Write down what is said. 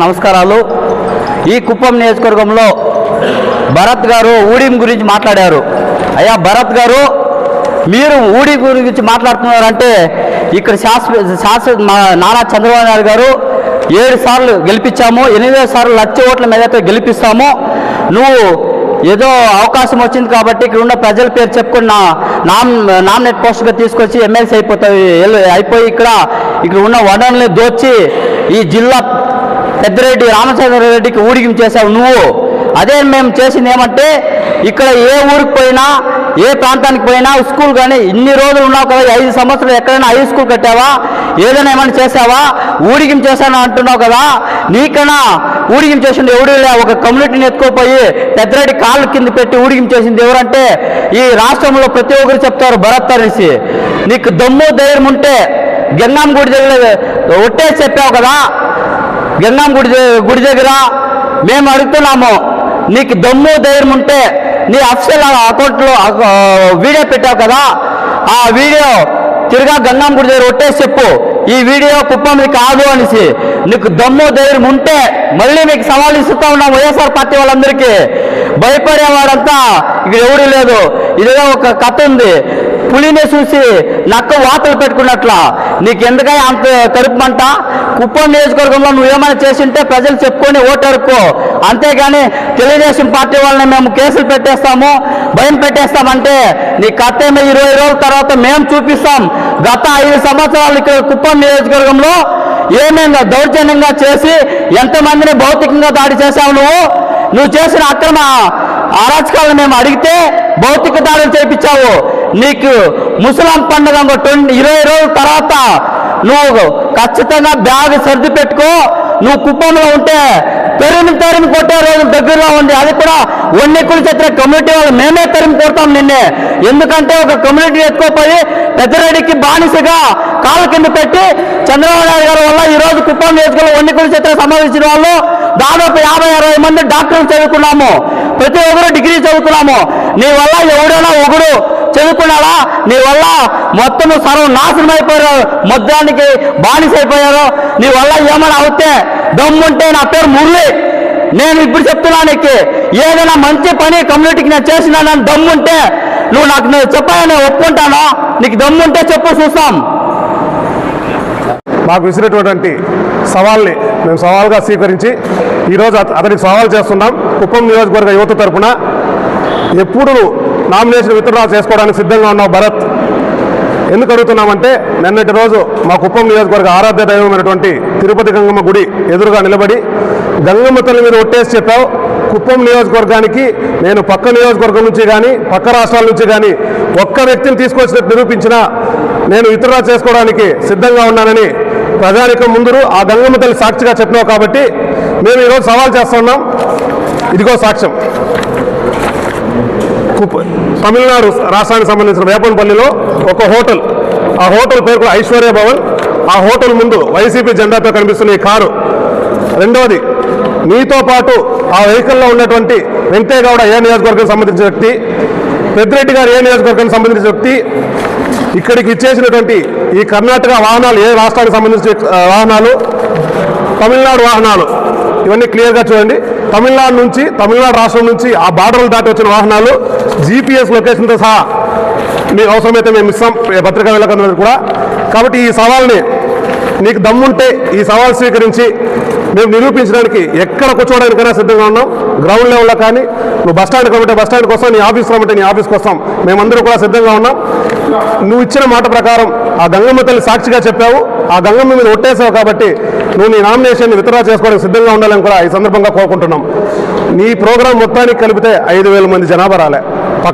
నమస్కారాలు. ఈ కుప్పం నియోజకవర్గంలో భరత్ గారు ఊడిం గురించి మాట్లాడారు. అయ్యా భరత్ గారు, మీరు ఊడి గురించి మాట్లాడుతున్నారంటే ఇక్కడ శాస్త్ర నారా చంద్రబాబు నాయుడు గారు 7 సార్లు గెలిపించాము, 8 సార్లు లక్ష ఓట్ల మీదతో గెలిపిస్తాము. నువ్వు ఏదో అవకాశం వచ్చింది కాబట్టి ఇక్కడ ఉన్న ప్రజల పేరు చెప్పుకుని నామినేట్ పోస్టుగా తీసుకొచ్చి ఎమ్మెల్సీ అయిపోయి ఇక్కడ ఉన్న వనరుల్ని దోచి ఈ జిల్లా పెద్దిరెడ్డి రామచంద్రారెడ్డికి ఊడిగం చేసావు నువ్వు. అదే మేము చేసింది ఏమంటే, ఇక్కడ ఏ ఊరికి పోయినా ఏ ప్రాంతానికి పోయినా స్కూల్ కానీ ఇన్ని రోజులు ఉన్నావు కదా, 5 సంవత్సరాలు ఎక్కడైనా హై స్కూల్ కట్టావా, ఏదైనా ఏమైనా చేసావా? ఊడిగం చేశాను అంటున్నావు కదా, నీకన్నా ఊడిగం చేసింది ఎవడు? ఒక కమ్యూనిటీని ఎత్తుకోపోయి పెద్దిరెడ్డి కాళ్ళ కింద పెట్టి ఊడిగం చేసింది ఎవరంటే ఈ రాష్ట్రంలో ప్రతి ఒక్కరు చెప్తారు భరత్ అనేసి. నీకు దమ్ము ధైర్యం ఉంటే గంగమ్మ గుడి దగ్గర ఒట్టేసి చెప్పావు కదా, గంగమ్మ గుడి దగ్గర మేము అడుగుతున్నాము, నీకు దమ్ము ధైర్యం ఉంటే నీ అఫీషియల్ అకౌంట్లో వీడియో పెట్టావు కదా, ఆ వీడియో తిరిగా గంగమ్మ గుడి దగ్గర ఒట్టేసి చెప్పు, ఈ వీడియో కుప్పంది కాదు అనేసి. నీకు దమ్ము ధైర్యం ఉంటే మళ్ళీ మీకు సవాల్ ఇస్తూ ఉన్నాం వైఎస్ఆర్ పార్టీ వాళ్ళందరికీ. భయపడేవాడంతా ఇక్కడ ఎవడూ లేదు. ఇదిగా ఒక కథ ఉంది, పులిని చూసి నక్క వాతలు పెట్టుకున్నట్ల. నీకు ఎందుకని అంత కరుపుమంట? కుప్పం నియోజకవర్గంలో నువ్వేమైనా చేసింటే ప్రజలు చెప్పుకొని ఓటరుకో, అంతేగాని తెలుగుదేశం పార్టీ వాళ్ళని మేము కేసులు పెట్టేస్తాము, భయం పెట్టేస్తామంటే నీ కథేమో 20 రోజుల తర్వాత మేము చూపిస్తాం. గత 5 సంవత్సరాలు ఇక్కడ కుప్పం నియోజకవర్గంలో ఏమేమి దౌర్జన్యంగా చేసి ఎంతమందిని భౌతికంగా దాడి చేశావు నువ్వు చేసిన అక్రమ అరాచకాలను మేము అడిగితే భౌతిక దాడులు చేయించావు. నీకు ముసలాం పండుగ 20 రోజుల తర్వాత నువ్వు ఖచ్చితంగా బ్యాగ్ సర్ది పెట్టుకో. నువ్వు కుప్పంలో ఉంటే తరిమి కొట్టే రోజు దగ్గరలో ఉంది. అది కూడా వన్యకులు చెత్త కమ్యూనిటీ వాళ్ళు మేమే తరిమి కొడతాం నిన్నే. ఎందుకంటే ఒక కమ్యూనిటీ ఎత్తుకోపోయి పెద్దిరెడ్డికి బానిసగా కాళ్ళ కింద పెట్టి చంద్రబాబు నాయుడు గారి వల్ల ఈరోజు కుప్పం నియోజకవర్గంలో వన్యకులు చెత్త సంబంధించిన వాళ్ళు దాదాపు 50-60 మంది డాక్టర్లు చదువుకున్నాము, ప్రతి ఒక్కరు డిగ్రీ చదువుకున్నాము. నీ వల్ల ఎవడైనా ఒకడు చదువుకున్నాడా? నీ వల్ల మొత్తం సర్వనాశనం అయిపోయారు, మొత్తానికి బానిస అయిపోయారు. నీ వల్ల ఏమైనా అవుతే దమ్ముంటే నా పేరు మురళి, నేను ఇప్పుడు చెప్తున్నా, నీకు ఏదైనా మంచి పని కమ్యూనిటీకి నేను చేసినానని దమ్ముంటే నువ్వు నాకు చెప్పాలని నేను ఒప్పుకుంటాను. నీకు దమ్ముంటే చెప్పు, చూస్తాం. మాకు విసిరేటువంటి సవాల్ని మేము సవాల్గా స్వీకరించి ఈరోజు అతనికి సవాల్ చేస్తున్నాం. కుప్పం నియోజకవర్గ యువత తరఫున ఎప్పుడు నామినేషన్ విత్డ్రా చేసుకోవడానికి సిద్ధంగా ఉన్నావు భరత్? ఎందుకు అడుగుతున్నామంటే, నిన్నటి రోజు మా కుప్పం నియోజకవర్గ ఆరాధ్య దైవమైనటువంటి తిరుపతి గంగమ్మ గుడి ఎదురుగా నిలబడి గంగమ్మ తల్లి మీద ఒట్టేసి చెప్పావు, కుప్పం నియోజకవర్గానికి నేను పక్క నియోజకవర్గం నుంచి కానీ పక్క రాష్ట్రాల నుంచి కానీ ఒక్క వ్యక్తిని తీసుకొచ్చినట్టు నిరూపించినా నేను విత్డ్రా చేసుకోవడానికి సిద్ధంగా ఉన్నానని ప్రజానికం ముందు ఆ గంగమ్మ తల్లి సాక్షిగా చెప్పినావు. కాబట్టి మేము ఈరోజు సవాల్ చేస్తున్నాం. ఇదిగో సాక్ష్యం. తమిళనాడు రాష్ట్రానికి సంబంధించిన వేపనపల్లిలో ఒక హోటల్, ఆ హోటల్ పేరు కూడా ఐశ్వర్య భవన్. ఆ హోటల్ ముందు వైసీపీ జెండాతో కనిపిస్తున్న ఈ కారు. రెండవది, నీతో పాటు ఆ వెహికల్లో ఉన్నటువంటి వెంకయ్యగౌడ ఏ నియోజకవర్గానికి సంబంధించిన వ్యక్తి, పెద్దిరెడ్డి గారు ఏ నియోజకవర్గానికి సంబంధించిన వ్యక్తి, ఇక్కడికి ఇచ్చేసినటువంటి ఈ కర్ణాటక వాహనాలు ఏ రాష్ట్రానికి సంబంధించిన వాహనాలు, తమిళనాడు వాహనాలు, ఇవన్నీ క్లియర్గా చూడండి. తమిళనాడు రాష్ట్రం నుంచి ఆ బార్డర్లు దాటి వచ్చిన వాహనాలు జీపీఎస్ లొకేషన్తో సహా మీకు అవసరమైతే మేము ఇస్తాం పత్రికా విలేకరులందరూ కూడా. కాబట్టి ఈ సవాల్ని నీకు దమ్ముంటే ఈ సవాల్ స్వీకరించి మేము నిరూపించడానికి ఎక్కడ కూర్చోవడానికైనా సిద్ధంగా ఉన్నాం. గ్రౌండ్ లెవెల్లో కానీ నువ్వు బస్టాండ్కి రమ్మంటే బస్టాండ్కి వస్తాం, నీ ఆఫీస్కి రమ్మంటే నీ ఆఫీస్కి వస్తాం. మేమందరూ కూడా సిద్ధంగా ఉన్నాం. నువ్వు ఇచ్చిన మాట ప్రకారం ఆ గంగమ్మ తల్లి సాక్షిగా చెప్పావు, ఆ గంగమ్మ మీద ఒట్టేసావు. కాబట్టి నువ్వు నీ నామినేషన్ని విత్డ్రా చేసుకోవడానికి సిద్ధంగా ఉండాలని కూడా ఈ సందర్భంగా కోరుకుంటున్నాం. నీ ప్రోగ్రాం మొత్తానికి కలిపితే 5,000 మంది జనాభా రాలే.